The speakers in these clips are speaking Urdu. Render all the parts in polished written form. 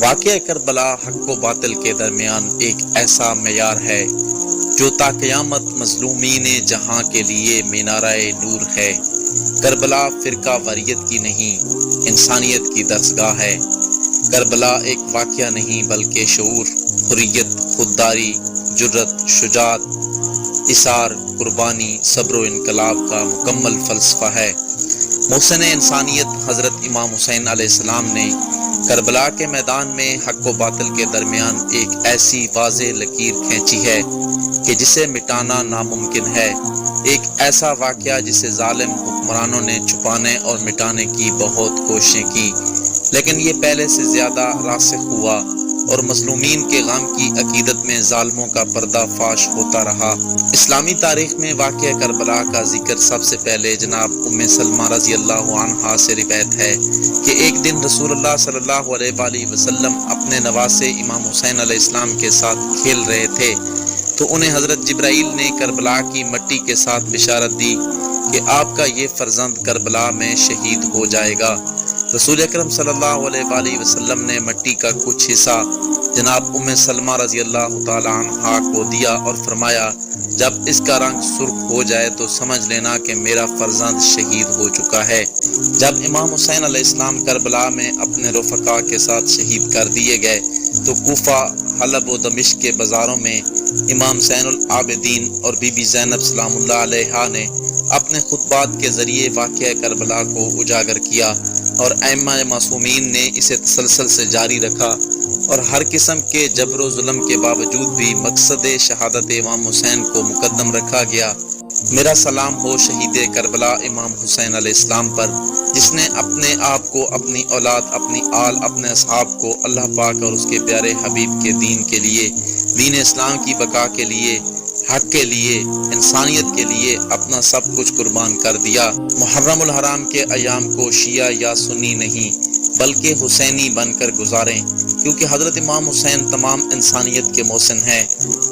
واقعہ کربلا حق و باطل کے درمیان ایک ایسا معیار ہے جو تا قیامت مظلومین جہاں کے لیے مینارہ نور ہے۔ کربلا فرقہ واریت کی نہیں، انسانیت کی درسگاہ ہے۔ کربلا ایک واقعہ نہیں بلکہ شعور، حریت، خودداری، جرت، شجاعت، اثار، قربانی، صبر و انقلاب کا مکمل فلسفہ ہے۔ محسن انسانیت حضرت امام حسین علیہ السلام نے کربلا کے میدان میں حق و باطل کے درمیان ایک ایسی واضح لکیر کھینچی ہے کہ جسے مٹانا ناممکن ہے، ایک ایسا واقعہ جسے ظالم حکمرانوں نے چھپانے اور مٹانے کی بہت کوششیں کی، لیکن یہ پہلے سے زیادہ راسخ ہوا اور مظلومین کے غم کی عقیدت میں ظالموں کا پردہ فاش ہوتا رہا۔ اسلامی تاریخ میں واقعہ کربلا کا ذکر سب سے پہلے جناب ام سلمہ رضی اللہ عنہا سے روایت ہے کہ ایک دن رسول اللہ صلی اللہ علیہ وآلہ وسلم اپنے نواسے امام حسین علیہ السلام کے ساتھ کھیل رہے تھے تو انہیں حضرت جبرائیل نے کربلا کی مٹی کے ساتھ بشارت دی کہ آپ کا یہ فرزند کربلا میں شہید ہو جائے گا۔ رسول اکرم صلی اللہ علیہ وآلہ وسلم نے مٹی کا کچھ حصہ جناب ام سلمہ رضی اللہ تعالی عنہا کو دیا اور فرمایا، جب اس کا رنگ سرخ ہو جائے تو سمجھ لینا کہ میرا فرزند شہید ہو چکا ہے۔ جب امام حسین علیہ السلام کربلا میں اپنے رفقا کے ساتھ شہید کر دیے گئے تو کوفہ، حلب و دمشق کے بازاروں میں امام زین العابدین اور بی بی زینب سلام اللہ علیہا نے اپنے خطبات کے ذریعے واقعہ کربلا کو اجاگر کیا اور ائمہ معصومین نے اسے تسلسل سے جاری رکھا اور ہر قسم کے جبر و ظلم کے باوجود بھی مقصد شہادت امام حسین کو مقدم رکھا گیا۔ میرا سلام ہو شہید کربلا امام حسین علیہ السلام پر، جس نے اپنے آپ کو، اپنی اولاد، اپنی آل، اپنے اصحاب کو اللہ پاک اور اس کے پیارے حبیب کے دین کے لیے، دین اسلام کی بقا کے لیے، حق کے لیے، انسانیت کے لیے اپنا سب کچھ قربان کر دیا۔ محرم الحرام کے ایام کو شیعہ یا سنی نہیں بلکہ حسینی بن کر گزاریں، کیونکہ حضرت امام حسین تمام انسانیت کے محسن ہیں۔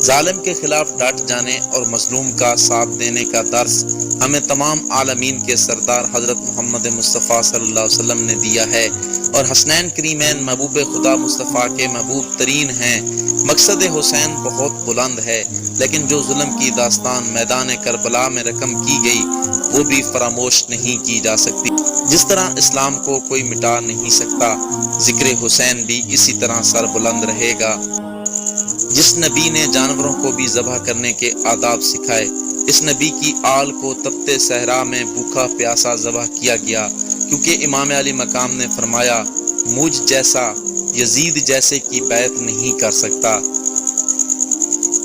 ظالم کے خلاف ڈٹ جانے اور مظلوم کا ساتھ دینے کا درس ہمیں تمام عالمین کے سردار حضرت محمد مصطفیٰ صلی اللہ علیہ وسلم نے دیا ہے، اور حسنین کریمین محبوب خدا مصطفیٰ کے محبوب ترین ہیں۔ مقصد حسین بہت بلند ہے، لیکن جو ظلم کی داستان میدان کربلا میں رقم کی گئی وہ بھی فراموش نہیں کی جا سکتی۔ جس طرح اسلام کو کوئی مٹا نہیں سکتا، ذکر حسین بھی اسی طرح سر بلند رہے گا۔ جس نبی نے جانوروں کو بھی ذبح کرنے کے آداب سکھائے، اس نبی کی آل کو تپتے صحرا میں بھوکا پیاسا ذبح کیا گیا، کیونکہ امام علی مقام نے فرمایا، مجھ جیسا یزید جیسے کی بیعت نہیں کر سکتا۔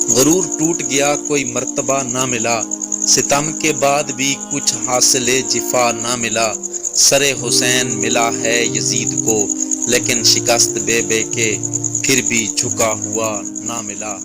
غرور ٹوٹ گیا، کوئی مرتبہ نہ ملا، ستم کے بعد بھی کچھ حاصل جفا نہ ملا۔ سر حسین ملا ہے یزید کو، لیکن شکست بے کے پھر بھی جھکا ہوا نہ ملا۔